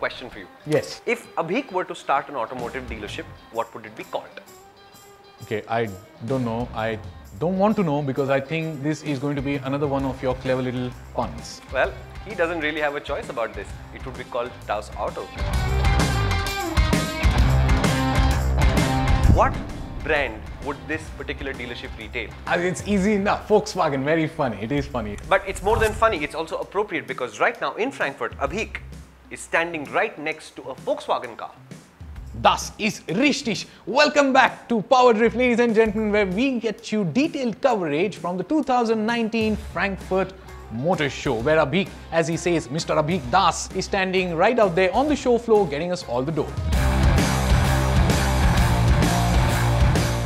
question for you. Yes. If Abhik were to start an automotive dealership, what would it be called? Okay, I don't know. I don't want to know because I think this is going to be another one of your clever little puns. Well, he doesn't really have a choice about this. It would be called Das Auto. What brand would this particular dealership retail? It's easy enough. Volkswagen, very funny. It is funny. But it's more than funny, it's also appropriate because right now in Frankfurt, Abhik is standing right next to a Volkswagen car. Das ist richtig. Welcome back to PowerDrift, ladies and gentlemen, where we get you detailed coverage from the 2019 Frankfurt Motor Show, where Abhik, as he says, Mr. Abhik Das, is standing right out there on the show floor getting us all the dough.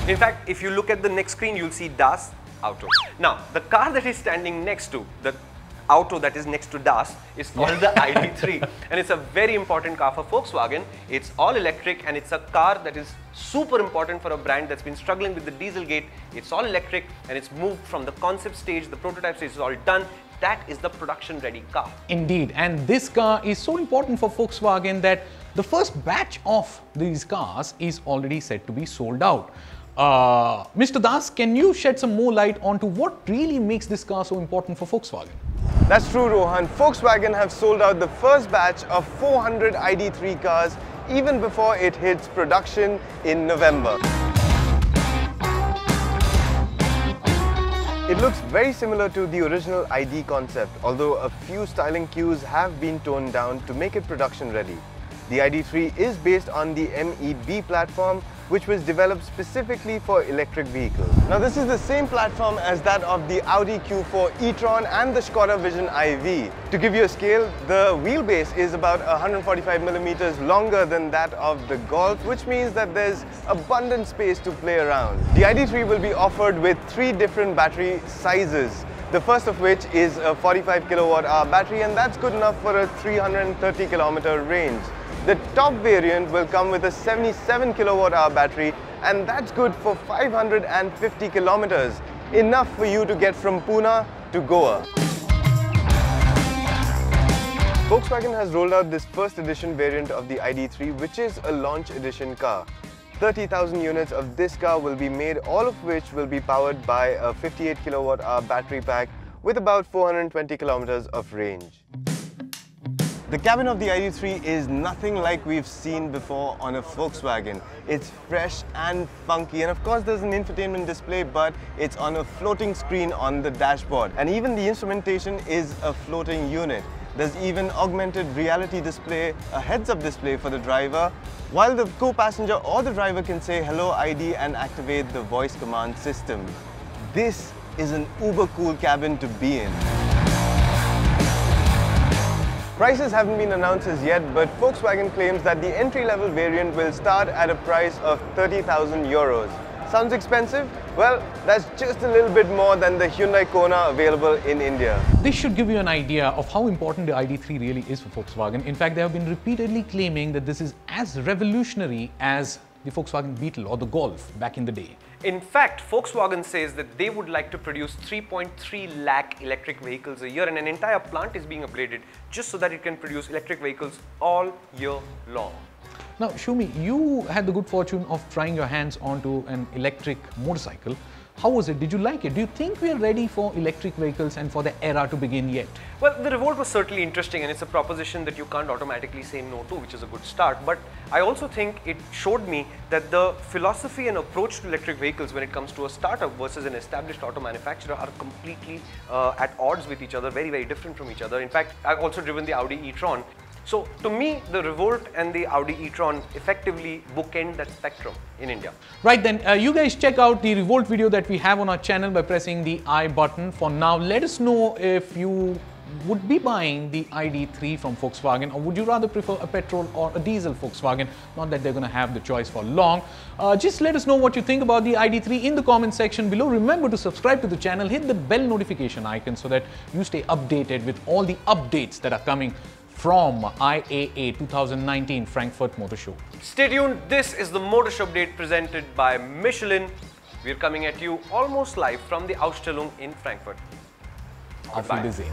In fact, if you look at the next screen, you'll see Das Auto. Now, the car that is standing next to, the Auto that is next to Das, is called the ID.3, and it's a very important car for Volkswagen. It's all electric and it's a car that is super important for a brand that's been struggling with the Dieselgate. It's all electric and it's moved from the concept stage, the prototype stage is all done. That is the production ready car. Indeed, and this car is so important for Volkswagen that the first batch of these cars is already said to be sold out. Mr. Das, can you shed some more light onto what really makes this car so important for Volkswagen? That's true, Rohan. Volkswagen have sold out the first batch of 400 ID.3 cars even before it hits production in November. It looks very similar to the original ID concept, although a few styling cues have been toned down to make it production ready. The ID.3 is based on the MEB platform, which was developed specifically for electric vehicles. Now this is the same platform as that of the Audi Q4 e-tron and the Skoda Vision iV. To give you a scale, the wheelbase is about 145 millimeters longer than that of the Golf, which means that there's abundant space to play around. The ID.3 will be offered with 3 different battery sizes. The first of which is a 45 kilowatt-hour battery, and that's good enough for a 330 kilometer range. The top variant will come with a 77 kilowatt-hour battery, and that's good for 550 kilometers, enough for you to get from Pune to Goa. Volkswagen has rolled out this first edition variant of the ID.3, which is a launch edition car. 30,000 units of this car will be made, all of which will be powered by a 58 kilowatt-hour battery pack with about 420 kilometers of range. The cabin of the ID.3 is nothing like we've seen before on a Volkswagen. It's fresh and funky, and of course there's an infotainment display, but it's on a floating screen on the dashboard. And even the instrumentation is a floating unit. There's even augmented reality display, a heads-up display for the driver, while the co-passenger or the driver can say hello ID and activate the voice command system. This is an uber cool cabin to be in. Prices haven't been announced as yet, but Volkswagen claims that the entry-level variant will start at a price of 30,000 euros. Sounds expensive? Well, that's just a little bit more than the Hyundai Kona available in India. This should give you an idea of how important the ID.3 really is for Volkswagen. In fact, they have been repeatedly claiming that this is as revolutionary as the Volkswagen Beetle or the Golf back in the day. In fact, Volkswagen says that they would like to produce 3.3 lakh electric vehicles a year, and an entire plant is being upgraded just so that it can produce electric vehicles all year long. Now, Shumi, you had the good fortune of trying your hands onto an electric motorcycle. How was it? Did you like it? Do you think we are ready for electric vehicles and for the era to begin yet? Well, the Revolt was certainly interesting, and it's a proposition that you can't automatically say no to, which is a good start. But I also think it showed me that the philosophy and approach to electric vehicles when it comes to a startup versus an established auto manufacturer are completely at odds with each other, very, very different from each other. In fact, I've also driven the Audi e-tron. So to me, the Revolt and the Audi e-tron effectively bookend that spectrum in India. Right then, you guys check out the Revolt video that we have on our channel by pressing the I button. For now, let us know if you would be buying the ID.3 from Volkswagen, or would you rather prefer a petrol or a diesel Volkswagen? Not that they're going to have the choice for long. Just let us know what you think about the ID.3 in the comment section below. Remember to subscribe to the channel, hit the bell notification icon so that you stay updated with all the updates that are coming from IAA 2019 Frankfurt Motor Show. Stay tuned. This is the Motor Show update presented by Michelin. We're coming at you almost live from the Ausstellung in Frankfurt. Auf Wiedersehen.